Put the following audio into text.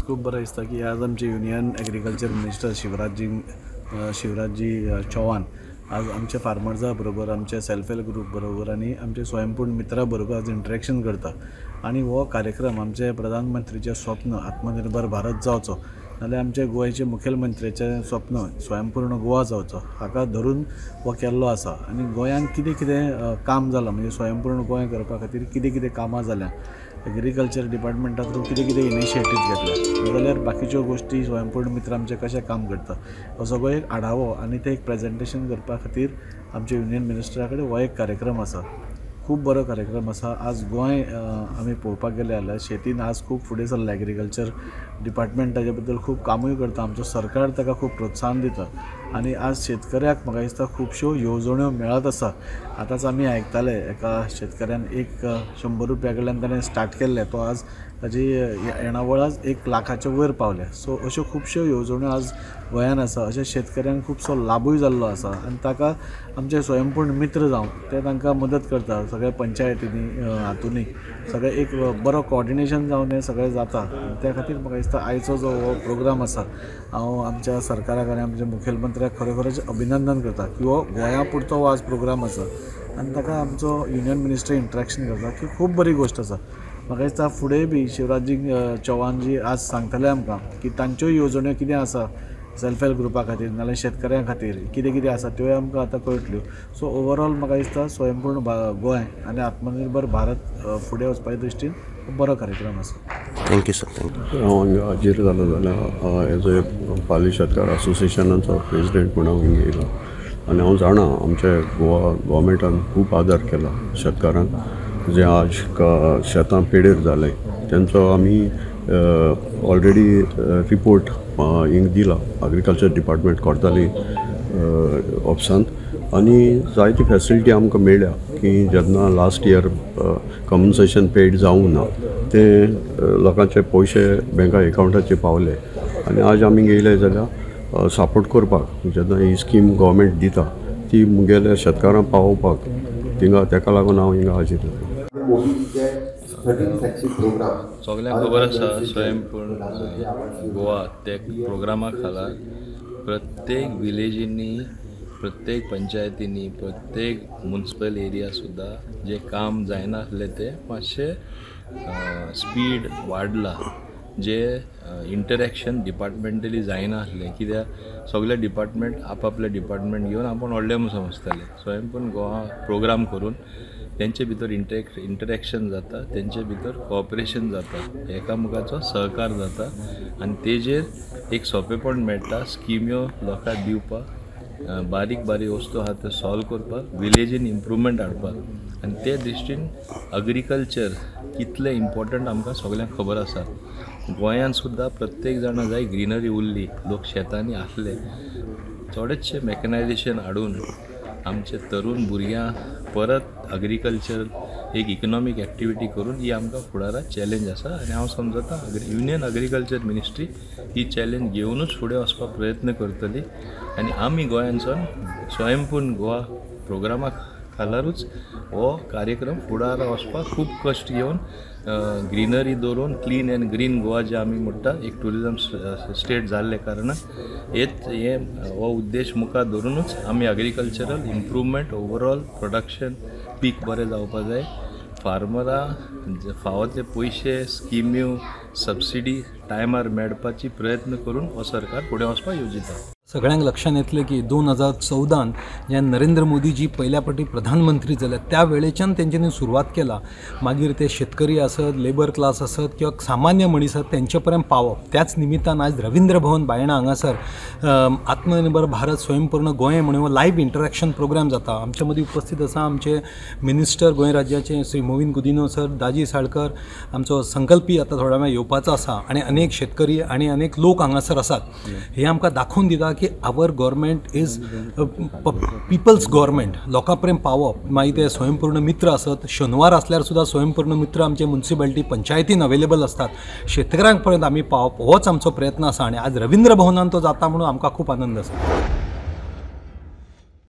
खूब बरें दिसता की आज आमचे युनियन एग्रीकल्चर मिनिस्टर शिवराजजी चौहान आज आमच्या फार्मर्सा बरोबर, आमच्या सेल्फ हेल्प ग्रुप बरोबर आनी आमचे स्वयंपूर्ण मित्रां बरोबर आज इंटरेक्शन करता। आनी हो कार्यक्रम आमचे प्रधानमंत्रीचें स्वप्न आत्मनिर्भर भारत जावचो, नाल्यार आमचे गोंयचे मुखेलमंत्र्याचें स्वप्न स्वयंपूर्ण गोवा जावचो, हाका धरून हो केल्लो आसा। आनी गोंयांत कितें कितें काम जालां, म्हणजे स्वयंपूर्ण गोंय करपा खातीर कितें कितें कामां जाल्यां, एग्रीकल्चर डिपार्टमेंटा थ्रू कितें कितें इनिशिएटीव्ह घेतल्या, जाल्यार बाकीच्यो गोष्टी स्वयंपूर्ण मित्र आमचे कशें काम करता हो सगळो एक आढावो आनी ते एक प्रेजेंटेशन करपा खातीर आमचे युनियन मिनिस्टरा कडेन हो एक कार्यक्रम आसा। खूब बरो कार्यक्रम आसा। आज गोंय आमी पळोवपाक गेले जाल्यार शेतीन आज खूब फुडें सरला। एग्रीकल्चर डिपार्टमेंट ताजे बद्दल खूब कामूय करता, आमचो सरकार ताका खूब प्रोत्साहन दिता आनी आज शेतकऱ्याक म्हाका दिसता खुबश्यो येवजण्यो मेळत आसा। आतांच आमी आयकताले एका शेतकऱ्यान 100 रुपया कडल्यान ताणें स्टार्ट केल्लें, तो आज ताजी येणावळ आज 1 लाखाच्या वयर पावल्या। सो अश्यो खुबश्यो येवजण्यो आज गोंयान आसा, अशा शेतकऱ्यांक खुबसो लाभूय जाल्लो आसा आनी ताका आमचे स्वयंपूर्ण मित्र जावन ते तांकां मदत करता। सगळ्या पंचायतींनी हातूंनी सगळें एक बरो कोऑर्डिनेशन जावन हें सगळें जाता। त्या खातीर म्हाका दिसता आयचो जो हो प्रोग्राम आसा, हांव आमच्या सरकाराक आनी आमच्या मुखेलमंत्र्याक खरोखरच अभिनंदन करता की हो गोंया पुरतो हो आज प्रोग्राम आसा आनी ताका आमचो युनियन मिनिस्टर इंट्रॅक्शन करता की खूब बरी गोश्ट आसा। म्हाका दिसता फुडें बी शिवराजजी चौहानजी आज सांगतले आमकां की तांच्यो येवजण्यो कितें आसा सेल्फ हेल्प ग्रुपा खातीर, नाल्यार शेतकऱ्यां खातीर कितें कितें आसा त्यो आमकां आतां कळटल्यो। सो ओवरऑल म्हाका दिसता स्वयंपूर्ण गोंय आनी आत्मनिर्भर भारत फुडें वचपाचे दृश्टीन बरो कार्यक्रम आसा। Thank you sir. थँक्यू। हांव हांगा हाजीर जालो जाल्यार एज ए पाली शेतकार असोसिएशनाचो प्रेसिडेंट म्हणून हांव हिंगा येयलो आनी हांव जाणा आमच्या गोवा गव्हर्मेंटान खूब आदार केला शेतकारांक, जे आज शेतां पिडेर जाले तेंचो आमी ऑलरेडी रिपोर्ट हिंग दिला एग्रीकल्चर डिपार्टमेंट कोर्ताली ऑफिसांत आनी जायती फॅसिलिटी आमकां मेळ्ळ्या की जेन्ना लास्ट इयर कम्पन्सेशन पेड जावंक ना ते लोकांचे पयशे बँका एकाउंटाचेर पावले आनी आज आमी गेले जाल्यार सपोर्ट करपाक जेन्ना ही स्कीम गव्हर्मेंट दिता ती मुगेल्या शेतकारांक पावोवपाक थिंगा तेका लागून हांव हिंगा हाजीर जालो। सगळ्यांक खबर आसा स्वयंपूर्ण गोवा ते प्रोग्रामा खाला प्रत्येक विलेजींनी, प्रत्येक पंचायतींनी, प्रत्येक म्युनिसिपल एरिया सुद्धा जे काम जायना आसलें ते मातशें स्पीड वाडला। जे इंटरॅक्शन डिपार्टमेंटली जायना आसलें कित्याक सगळे डिपार्टमेंट आपआपले डिपार्टमेंट घेवन आपण व्हडले म्हणून समजताले। स्वयंपूर्ण गोवा प्रोग्राम करून तेंचे भितर इंटरॅक्शन जाता, तेंचे भितर कोऑपरेशन जाता, एकामेकाचो सहकार जाता आनी तेजेर एक सोंपेपण मेळटा स्किम्यो लोकांक दिवपाक, बारीक बारीक वस्तू आहा त्यो सॉल्व करपाक, विलेजीन इम्प्रूवमेंट हाडपाक। आनी ते दृश्टीन एग्रीकल्चर कितलें इम्पॉर्टंट आमकां सगळ्यांक खबर आसा। गोंयांत सुद्दां प्रत्येक जाणां जाय ग्रीनरी उरली, लोक शेतांनी आसले, थोडेशें मॅकनायजेशन हाडून आमचे तरुण भुरग्यां परत एग्रीकल्चर एक इकनॉमीक एक्टिविटी करून ही आमकां फुडाराक चॅलेंज आसा आनी हांव समजता युनियन एग्रीकल्चर मिनिस्ट्री ही चॅलेंज घेवनूच फुडें वचपाक प्रयत्न करतली आनी आमी गोंयांतसून स्वयंपूर्ण गोवा प्रोग्रामा खालारूच हो कार्यक्रम फुडाराक वचपाक खूब कश्ट घेवन ग्रीनरी दवरून क्लीन एंड ग्रीन गोवा जे आमी म्हणटा एक टुरिजम स्टेट जाल्ले कारणान हे हो उद्देश मुखार दवरूनच आमी एग्रीकल्चरल इम्प्रूवमेंट ओवरऑल प्रोडक्शन पीक बरें जावपाक जाय। फार्मरां फावो ते पयशे स्किम्यो सबसिडी टायमार मेळपाची प्रयत्न करून हो सरकार फुडें वचपाक येवजिता। सगळ्यांक लक्षात येतलें की 2014 जेन्ना नरेंद्र मोदीजी पहिल्या फावटी प्रधानमंत्री जाले त्या वेळेच्यान तेंच्यांनी सुरवात केला। मागीर ते शेतकरी आसत, लेबर क्लास आसत किंवा सामान्य मनीस आसत तेंचे पर्यंत पावप। त्याच निमित्तान आज रवींद्र भवन बायणा हांगासर आत्मनिर्भर भारत स्वयंपूर्ण गोंय म्हणून लायव्ह इंटरॅक्शन प्रोग्राम जाता। आमच्या मदीं उपस्थित आसा आमचे मिनिस्टर गोंय राज्याचे श्री मोविन गुदिन्हो सर, दाजी साळकर, आमचो संकल्पी आता थोड्या वेळा येवपाचो आसा आनी अनेक शेतकरी आनी अनेक लोक हांगासर आसात। हे आमकां दाखोवन दिता की आवर गव्हर्मेंट इज पिपल्स गव्हर्मेंट, लोकां पर्यंत पावप। मागीर ते स्वयंपूर्ण मित्र आसत, शेनवार आसल्यार सुद्दां स्वयंपूर्ण मित्र आमचे म्युनिसिपालिटी पंचायतीन अवेलेबल असतात, शेतकऱ्यांक पर्यंत आमी पावप होच आमचो प्रयत्न आसा आनी आज रवींद्र भवनान तो जाता म्हणून आमकां खूब आनंद आसा।